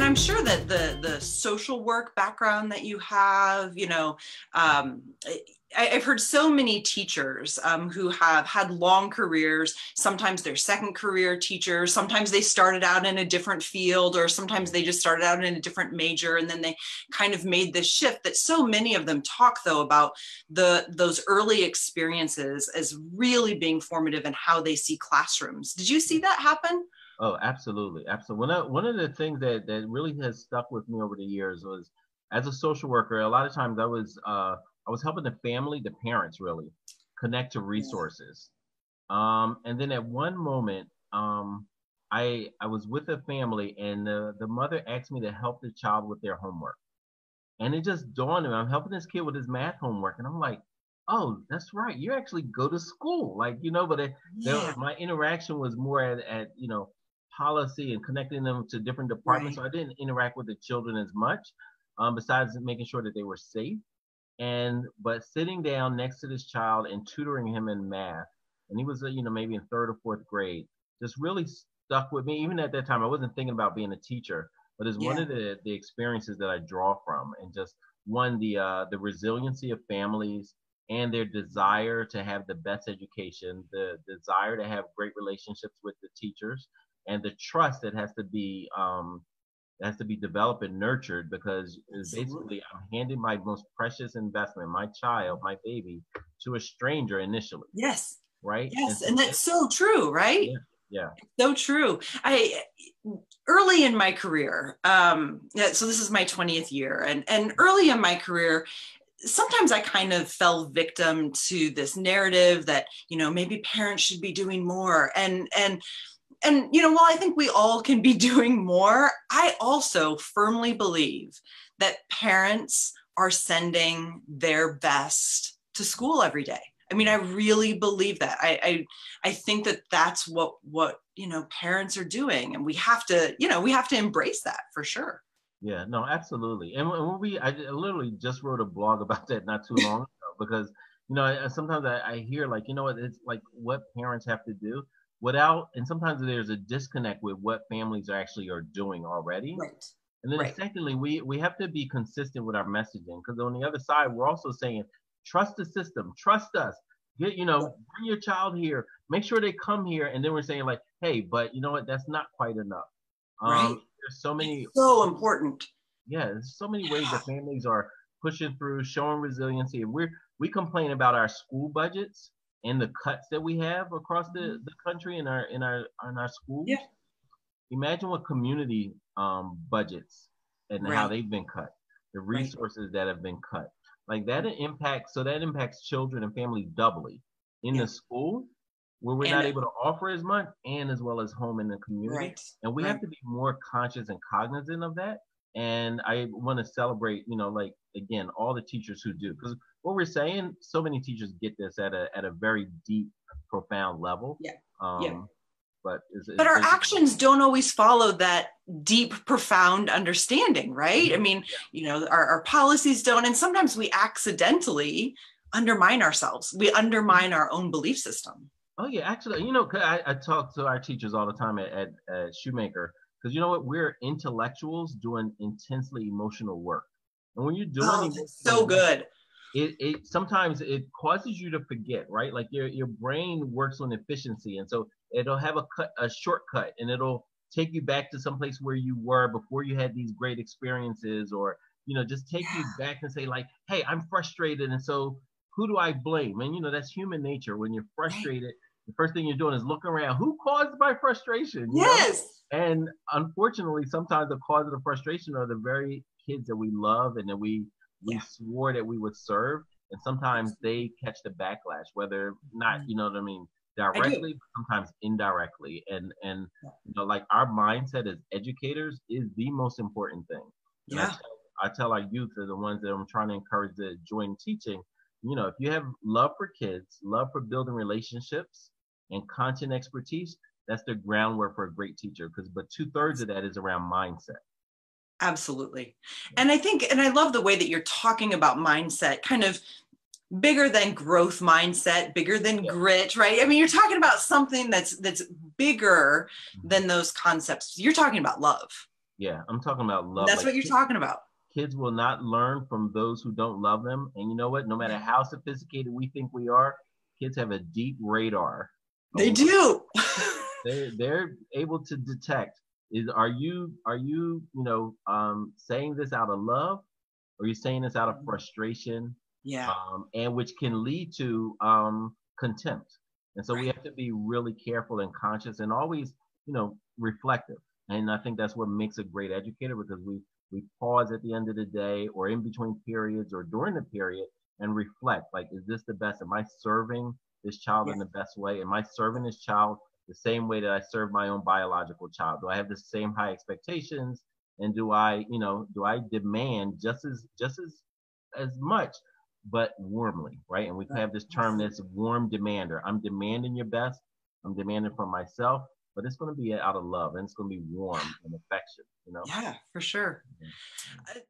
I'm sure that the social work background that you have, I've heard so many teachers who have had long careers. Sometimes they're second career teachers. Sometimes they started out in a different field, or sometimes they just started out in a different major, and then they kind of made this shift. That so many of them talk, though, about those early experiences as really being formative in how they see classrooms. Did you see that happen? Oh, absolutely. Absolutely. One of the things that really has stuck with me over the years was, as a social worker, a lot of times I was helping the family, the parents really, connect to resources. And then at one moment, I was with a family, and the mother asked me to help the child with their homework. And it just dawned on me, I'm helping this kid with his math homework. And I'm like, oh, that's right. You actually go to school. But Yeah. my interaction was more at policy and connecting them to different departments. Right. So I didn't interact with the children as much, besides making sure that they were safe. But sitting down next to this child and tutoring him in math, and he was, maybe in third or fourth grade, just really stuck with me. Even at that time, I wasn't thinking about being a teacher, but it's one Yeah. of the experiences that I draw from, and just one the resiliency of families and their desire to have the best education, the desire to have great relationships with the teachers, and the trust that has to be developed and nurtured, because Absolutely. basically I'm handing my most precious investment, my child, my baby, to a stranger initially, Yes. right? And Yes. so And that's so true, right? yeah, yeah, So true. I early in my career, yeah, so this is my 20th year, and early in my career, sometimes I kind of fell victim to this narrative that, maybe parents should be doing more. And while I think we all can be doing more, I also firmly believe that parents are sending their best to school every day. I mean, I really believe that. I think that that's what parents are doing, and we have to embrace that for sure. yeah. No, absolutely. And I literally just wrote a blog about that not too long ago, because sometimes I hear, like, what it's like, what parents have to do without, and sometimes there's a disconnect with what families are doing already. Right. And then Right. secondly, we have to be consistent with our messaging, because on the other side, we're also saying, trust the system, trust us. Bring your child here, make sure they come here, and then we're saying, like, hey, but you know what? That's not quite enough. Right. There's so It's many, so important. yeah, there's so many ways that families are pushing through, showing resiliency. And we complain about our school budgets and the cuts that we have across the country in our Yeah. schools. Imagine what community budgets and how Right. they've been cut, the Right. resources that have been cut. Like that impacts children and families doubly in Yeah. the school, where we're And not able to offer as much, and as well as home in the community. right. And we Right. have to be more conscious and cognizant of that. And I want to celebrate, like, again, all the teachers who do, because what we're saying, so many teachers get this at a very deep, profound level. Yeah. Yeah. Um, but But it's our basically, actions don't always follow that deep, profound understanding, right? I yeah, mean, our policies don't, and sometimes we accidentally undermine ourselves. We yeah. undermine our own belief system. Oh yeah, actually, 'cause I talk to our teachers all the time at Shoemaker, because you know what, we're intellectuals doing intensely emotional work, and when you're doing Oh, that's emotional so work, good. it sometimes it causes you to forget, right? Like your brain works on efficiency, and so it'll have a shortcut, and it'll take you back to some place where you were before you had these great experiences, or just take you Yeah. back and say, like, hey, I'm frustrated, and so who do I blame? And that's human nature. When you're Right. frustrated, the first thing you're doing is looking around. Who caused my frustration? Yes. And unfortunately, sometimes the cause of the frustration are the very kids that we love and that we Yeah. swore that we would serve. And sometimes Absolutely. they catch the backlash, whether not, Mhm. you know what I mean, I do. directly, but sometimes indirectly. And Yeah. like, our mindset as educators is the most important thing. And Yeah. I tell our youth, are the ones that I'm trying to encourage to join teaching. If you have love for kids, love for building relationships, and content expertise, that's the groundwork for a great teacher. But 2/3 of that is around mindset. Absolutely. And I think, and I love the way that you're talking about mindset, kind of bigger than growth mindset, bigger than Yeah. grit, right? I mean, you're talking about something that's bigger Mhm. than those concepts. You're talking about love. Yeah, I'm talking about And love. that's Like what you're talking about. kids will not learn from those who don't love them. And you know what? No matter Yeah. how sophisticated we think we are, kids have a deep radar of They love. do. They're able to detect, is saying this out of love, or are you saying this out of frustration, Yeah. and which can lead to contempt. And so we Right. have to be really careful and conscious and always, reflective. And I think that's what makes a great educator, because we pause at the end of the day or in between periods or during the period and reflect, like, is this the best? Am I serving this child Yeah. in the best way? Am I serving this child the same way that I serve my own biological child? Do I have the same high expectations? And do I demand just as much, but warmly, right? And we Right. have this term Absolutely. that's warm demander. I'm demanding your best. I'm demanding from myself, but it's going to be out of love, and it's going to be warm and affection. Yeah, for sure. Mhm.